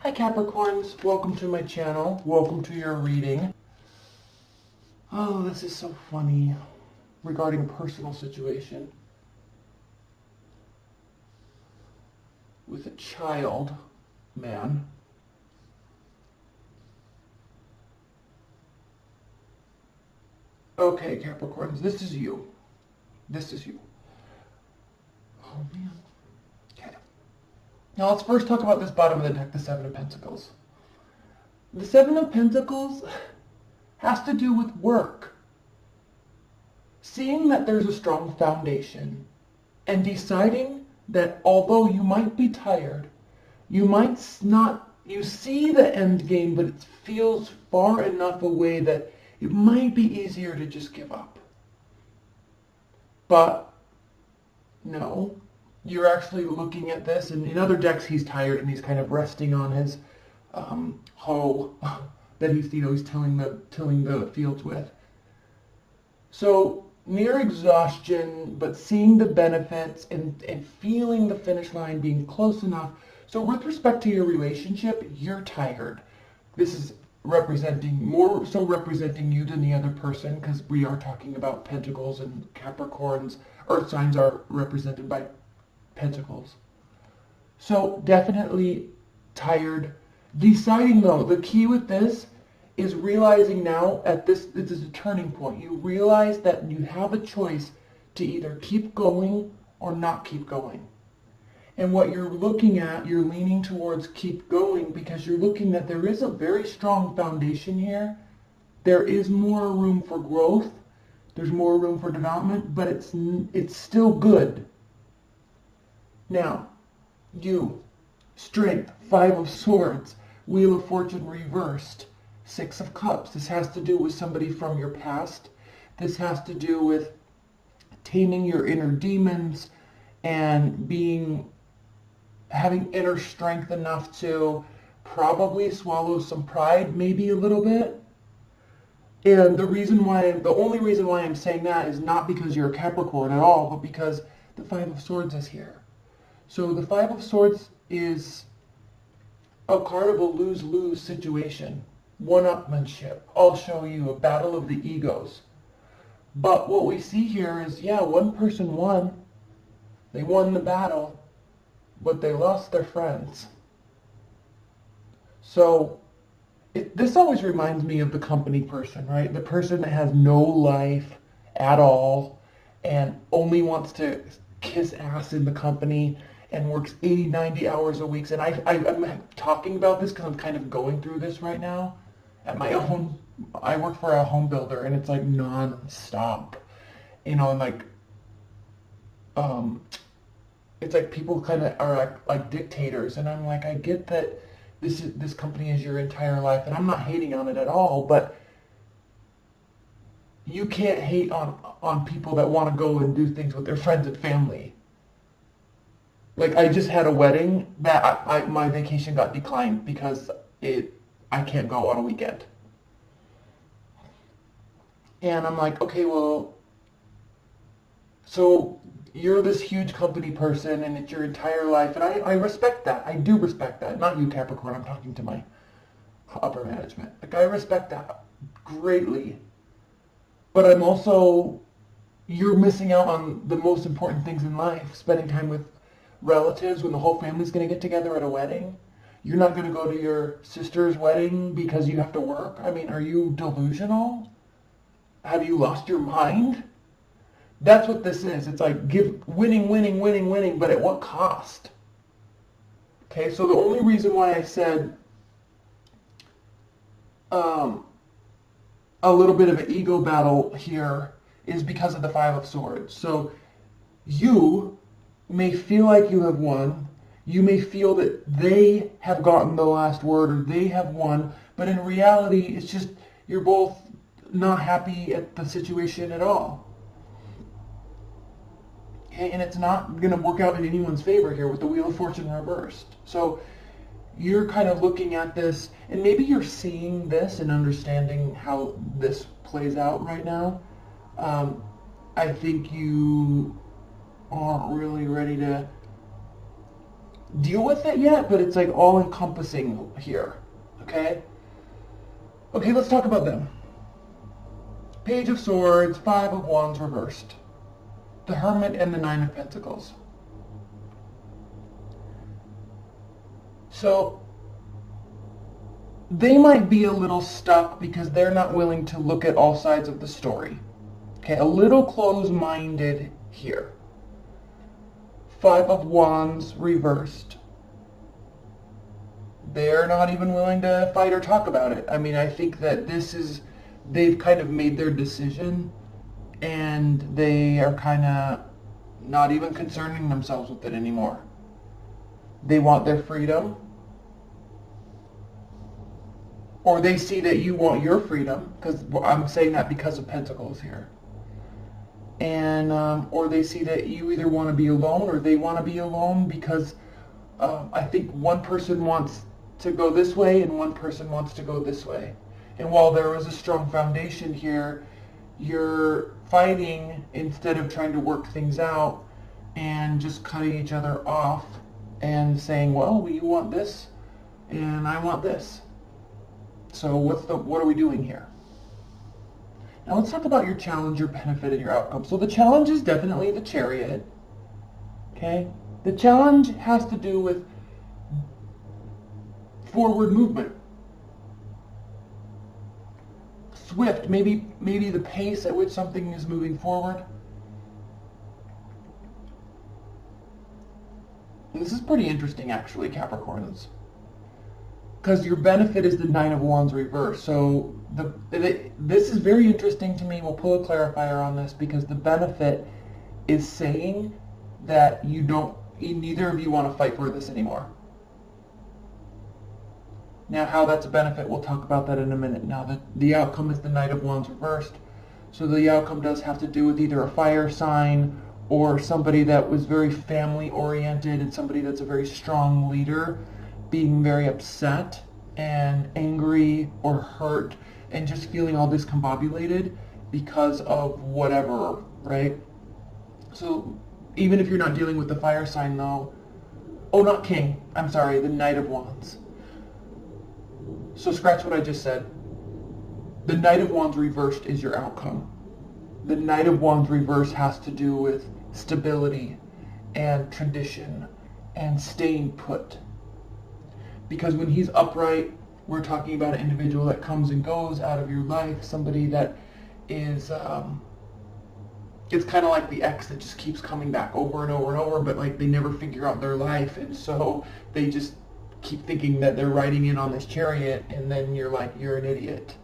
Hi Capricorns, welcome to my channel. Welcome to your reading. Oh, this is so funny regarding a personal situation with a child man. Okay, Capricorns, this is you. This is you. Oh man. Okay. Now let's first talk about this bottom of the deck, the Seven of Pentacles. The Seven of Pentacles has to do with work. Seeing that there's a strong foundation and deciding that although you might be tired, you might not, you see the end game, but it feels far enough away that it might be easier to just give up. But no, you're actually looking at this, and in other decks he's tired and he's kind of resting on his hoe that he's tilling the fields with. So near exhaustion, but seeing the benefits and feeling the finish line being close enough. So with respect to your relationship, you're tired. This is more so representing you than the other person, because we are talking about Pentacles, and Capricorns, Earth signs are represented by Pentacles. So definitely tired. Deciding though, the key with this is realizing now this is a turning point. You realize that you have a choice to either keep going or not keep going. And what you're looking at, you're leaning towards keep going, because you're looking that there is a very strong foundation here. There is more room for growth. There's more room for development, but it's still good. Now, you, Strength, Five of Swords, Wheel of Fortune reversed, Six of Cups. This has to do with somebody from your past. This has to do with taming your inner demons and having inner strength enough to probably swallow some pride, maybe a little bit. And the only reason why I'm saying that is not because you're a Capricorn at all, but because the Five of Swords is here. So the Five of Swords is a card of a lose-lose situation. One-upmanship. I'll show you a battle of the egos. But what we see here is, yeah, one person won. They won the battle, but they lost their friends. So this always reminds me of the company person, right? The person that has no life at all and only wants to kiss ass in the company and works 80, 90 hours a week. And I'm talking about this because I'm kind of going through this right now at my own. I work for a home builder, and it's like non-stop, and like, it's like people kind of are like dictators, and I'm like, I get that this company is your entire life, and I'm not hating on it at all, but you can't hate on people that want to go and do things with their friends and family. Like, I just had a wedding that my vacation got declined because I can't go on a weekend. And I'm like, okay, well, so you're this huge company person and it's your entire life, and I respect that. I do respect that. Not you, Capricorn. I'm talking to my upper management. Like, I respect that greatly. But I'm also, you're missing out on the most important things in life. Spending time with relatives when the whole family's going to get together at a wedding. You're not going to go to your sister's wedding because you have to work. I mean, are you delusional? Have you lost your mind? That's what this is. It's like winning, but at what cost? Okay, so the only reason why I said a little bit of an ego battle here is because of the Five of Swords. So you may feel like you have won. You may feel that they have gotten the last word or they have won, but in reality, it's just you're both not happy at the situation at all. Okay, and it's not going to work out in anyone's favor here with the Wheel of Fortune reversed. So you're kind of looking at this, and maybe you're seeing this and understanding how this plays out right now. I think you aren't really ready to deal with it yet, but it's like all encompassing here. Okay? Okay, let's talk about them. Page of Swords, Five of Wands reversed. The Hermit and the Nine of Pentacles. So, they might be a little stuck because they're not willing to look at all sides of the story. Okay, a little closed-minded here. Five of Wands reversed. They're not even willing to fight or talk about it. I mean, I think that they've kind of made their decision and they are kind of not even concerning themselves with it anymore. They want their freedom. Or they see that you want your freedom, because I'm saying that because of Pentacles here. And, or they see that you either want to be alone or they want to be alone because I think one person wants to go this way and one person wants to go this way. And while there was a strong foundation here, you're fighting instead of trying to work things out and just cutting each other off and saying, well, you want this and I want this. So what are we doing here? Now let's talk about your challenge, your benefit, and your outcome. So the challenge is definitely the Chariot. Okay? The challenge has to do with forward movement. Swift, maybe the pace at which something is moving forward. And this is pretty interesting actually, Capricorns. Because your benefit is the Nine of Wands reverse. So this is very interesting to me. We'll pull a clarifier on this because the benefit is saying that neither of you want to fight for this anymore. Now how that's a benefit, we'll talk about that in a minute. Now the outcome is the Knight of Wands reversed. So the outcome does have to do with either a fire sign or somebody that was very family oriented and somebody that's a very strong leader being very upset and angry or hurt and just feeling all discombobulated because of whatever, right? So even if you're not dealing with the fire sign though, not King, I'm sorry, the Knight of Wands. So scratch what I just said. The Knight of Wands reversed is your outcome. The Knight of Wands reversed has to do with stability and tradition and staying put. Because when he's upright, we're talking about an individual that comes and goes out of your life, somebody that is, it's kind of like the ex that just keeps coming back over and over and over, but like they never figure out their life, and so they just keep thinking that they're riding in on this chariot, and then you're like, you're an idiot.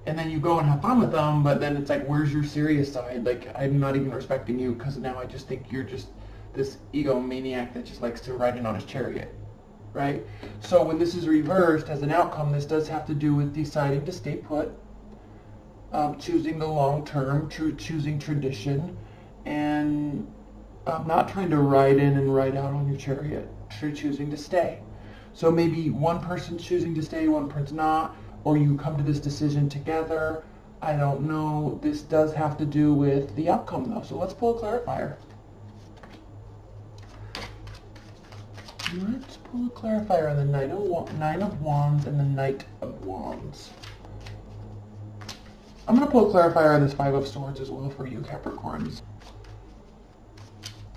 And then you go and have fun with them, but then it's like, where's your serious side? Like, I'm not even respecting you because now I just think you're just this egomaniac that just likes to ride in on his chariot. Right? So when this is reversed as an outcome, this does have to do with deciding to stay put, choosing the long term, choosing tradition, and not trying to ride in and ride out on your chariot, choosing to stay. So maybe one person's choosing to stay, one person's not, or you come to this decision together. I don't know. This does have to do with the outcome though. So let's pull a clarifier. Let's pull a clarifier on the Nine of Wands and the Knight of Wands. I'm going to pull a clarifier on this Five of Swords as well for you, Capricorns.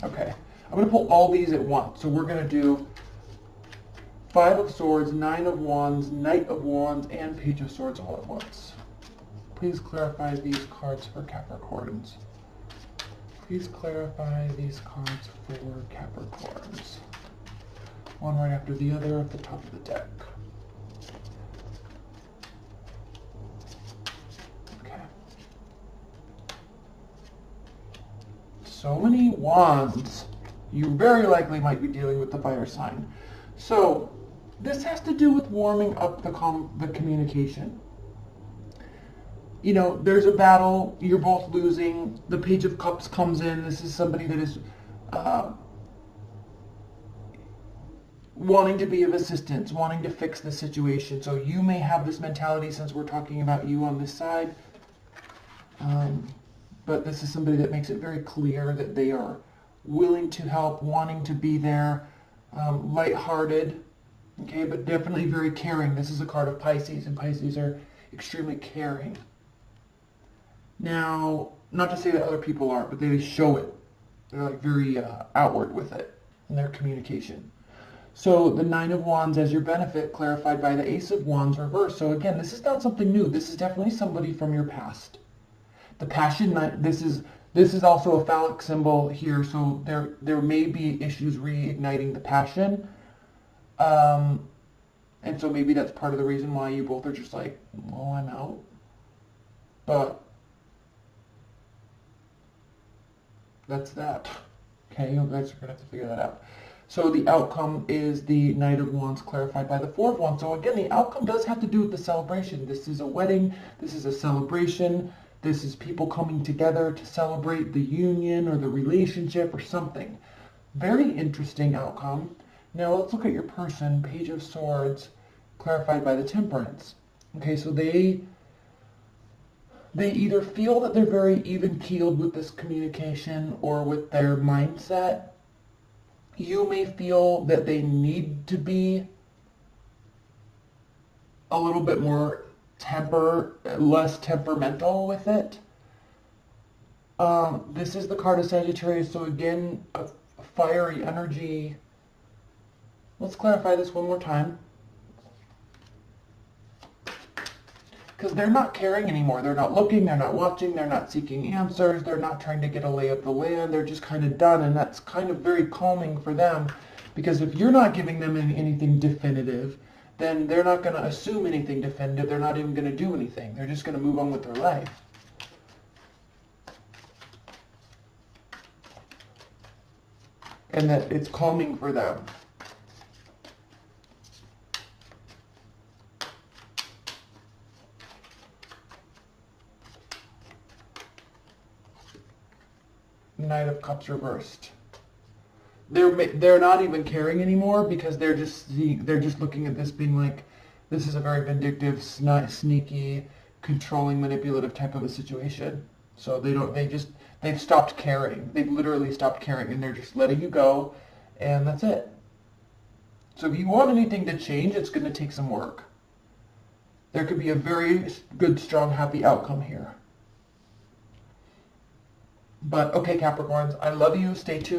Okay, I'm going to pull all these at once. So we're going to do Five of Swords, Nine of Wands, Knight of Wands, and Page of Swords all at once. Please clarify these cards for Capricorns. Please clarify these cards for Capricorns. One right after the other at the top of the deck. Okay. So many wands. You very likely might be dealing with the fire sign. So this has to do with warming up the communication. You know, there's a battle, you're both losing, the Page of Cups comes in, this is somebody that is wanting to be of assistance, wanting to fix the situation. So you may have this mentality since we're talking about you on this side. But this is somebody that makes it very clear that they are willing to help, wanting to be there, lighthearted, okay, but definitely very caring. This is a card of Pisces, and Pisces are extremely caring. Now, not to say that other people aren't, but they show it. They're like very outward with it in their communication. So the Nine of Wands as your benefit, clarified by the Ace of Wands reversed. So again, this is not something new. This is definitely somebody from your past. The passion, this is also a phallic symbol here, so there may be issues reigniting the passion. And so maybe that's part of the reason why you both are just like, well, I'm out. But that's that. Okay, you guys are going to have to figure that out. So the outcome is the Knight of Wands clarified by the Four of Wands. So again, the outcome does have to do with the celebration. This is a wedding. This is a celebration. This is people coming together to celebrate the union or the relationship or something. Very interesting outcome. Now let's look at your person, Page of Swords, clarified by the Temperance. Okay, so they either feel that they're very even-keeled with this communication or with their mindset. You may feel that they need to be a little bit more less temperamental with it. This is the card of Sagittarius, so again, a fiery energy. Let's clarify this one more time. Because they're not caring anymore. They're not looking, they're not watching, they're not seeking answers, they're not trying to get a lay of the land, they're just kind of done, and that's kind of very calming for them. Because if you're not giving them anything definitive, then they're not going to assume anything definitive, they're not even going to do anything. They're just going to move on with their life. And that it's calming for them. Knight of Cups reversed. They're not even caring anymore because they're just looking at this being like, this is a very vindictive, sneaky, controlling, manipulative type of a situation. So they've stopped caring. They've literally stopped caring, and they're just letting you go, and that's it. So if you want anything to change, it's going to take some work. There could be a very good, strong, happy outcome here. But okay, Capricorns, I love you. Stay tuned.